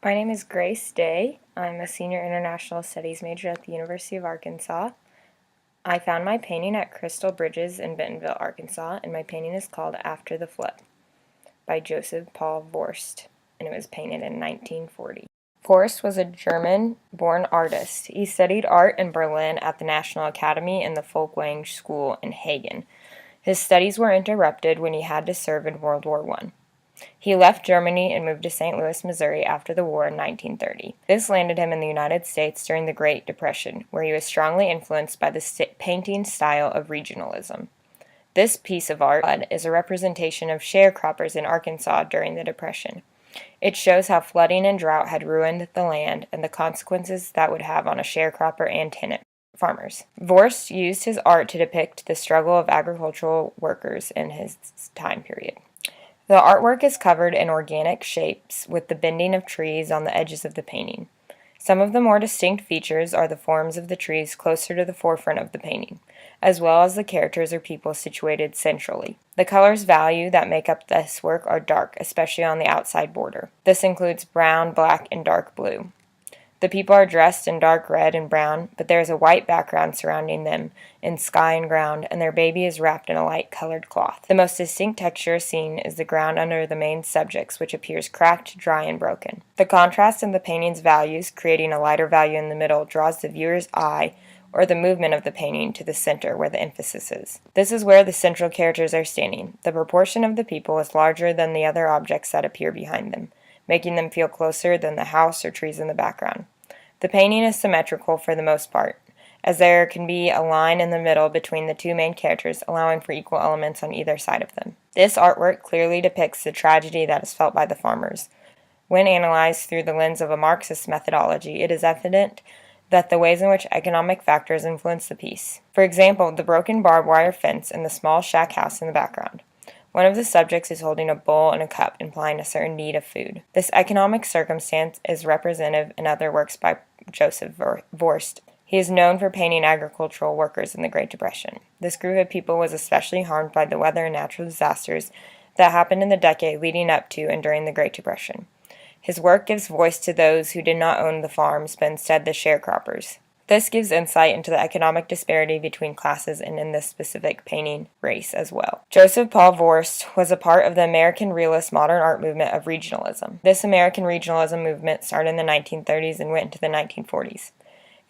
My name is Grace Day. I'm a senior international studies major at the University of Arkansas. I found my painting at Crystal Bridges in Bentonville, Arkansas, and my painting is called After the Flood by Joseph Paul Vorst, and it was painted in 1940. Vorst was a German-born artist. He studied art in Berlin at the National Academy and the Folkwang School in Hagen. His studies were interrupted when he had to serve in World War I. He left Germany and moved to St. Louis, Missouri after the war in 1930. This landed him in the United States during the Great Depression, where he was strongly influenced by the painting style of regionalism. This piece of art is a representation of sharecroppers in Arkansas during the Depression. It shows how flooding and drought had ruined the land and the consequences that would have on a sharecropper and tenant farmers. Vorst used his art to depict the struggle of agricultural workers in his time period. The artwork is covered in organic shapes with the bending of trees on the edges of the painting. Some of the more distinct features are the forms of the trees closer to the forefront of the painting, as well as the characters or people situated centrally. The colors value that make up this work are dark, especially on the outside border. This includes brown, black, and dark blue. The people are dressed in dark red and brown, but there is a white background surrounding them in sky and ground, and their baby is wrapped in a light-colored cloth. The most distinct texture seen is the ground under the main subjects, which appears cracked, dry, and broken. The contrast in the painting's values, creating a lighter value in the middle, draws the viewer's eye or the movement of the painting to the center where the emphasis is. This is where the central characters are standing. The proportion of the people is larger than the other objects that appear behind them, making them feel closer than the house or trees in the background. The painting is symmetrical for the most part, as there can be a line in the middle between the two main characters, allowing for equal elements on either side of them. This artwork clearly depicts the tragedy that is felt by the farmers. When analyzed through the lens of a Marxist methodology, it is evident that the ways in which economic factors influence the piece. For example, the broken barbed wire fence and the small shack house in the background. One of the subjects is holding a bowl and a cup, implying a certain need of food. This economic circumstance is representative in other works by Joseph Vorst. He is known for painting agricultural workers in the Great Depression. This group of people was especially harmed by the weather and natural disasters that happened in the decade leading up to and during the Great Depression. His work gives voice to those who did not own the farms, but instead the sharecroppers. This gives insight into the economic disparity between classes and in this specific painting, race as well. Joseph Paul Vorst was a part of the American realist modern art movement of regionalism. This American regionalism movement started in the 1930s and went into the 1940s.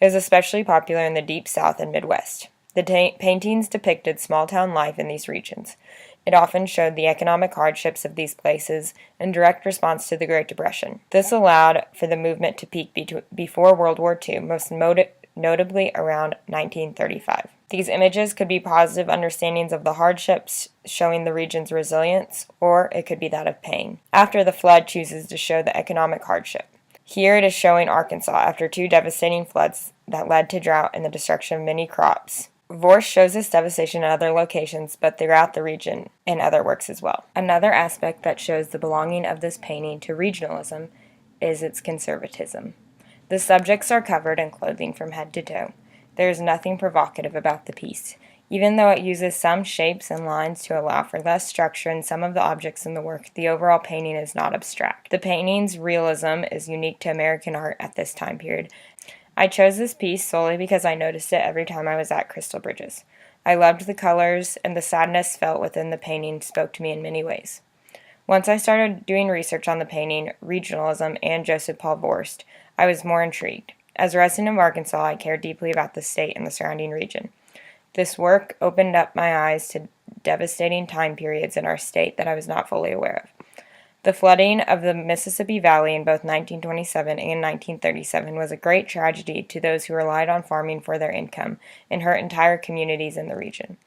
It was especially popular in the Deep South and Midwest. The paintings depicted small-town life in these regions. It often showed the economic hardships of these places in direct response to the Great Depression. This allowed for the movement to peak before World War II, most notably around 1935. These images could be positive understandings of the hardships, showing the region's resilience, or it could be that of pain. After the Flood chooses to show the economic hardship. Here it is showing Arkansas after two devastating floods that led to drought and the destruction of many crops. Vorst shows this devastation in other locations, but throughout the region and other works as well. Another aspect that shows the belonging of this painting to regionalism is its conservatism. The subjects are covered in clothing from head to toe. There is nothing provocative about the piece, even though it uses some shapes and lines to allow for less structure in some of the objects in the work. The overall painting is not abstract. The painting's realism is unique to American art at this time period. I chose this piece solely because I noticed it every time I was at Crystal Bridges. I loved the colors, and the sadness felt within the painting spoke to me in many ways. Once I started doing research on the painting, regionalism, and Joseph Paul Vorst, I was more intrigued. As a resident of Arkansas, I care deeply about the state and the surrounding region. This work opened up my eyes to devastating time periods in our state that I was not fully aware of. The flooding of the Mississippi Valley in both 1927 and 1937 was a great tragedy to those who relied on farming for their income and hurt entire communities in the region.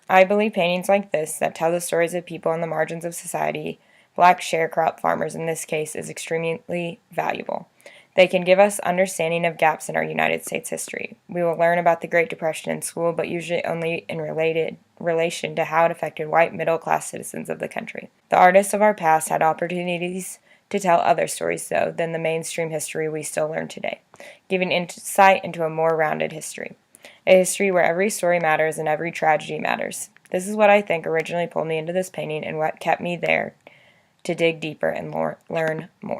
I believe paintings like this that tell the stories of people on the margins of society, black sharecrop farmers in this case, is extremely valuable. They can give us understanding of gaps in our United States history. We will learn about the Great Depression in school, but usually only in relation to how it affected white middle-class citizens of the country. The artists of our past had opportunities to tell other stories, though, than the mainstream history we still learn today, giving insight into a more rounded history. A history where every story matters and every tragedy matters. This is what I think originally pulled me into this painting and what kept me there to dig deeper and learn more.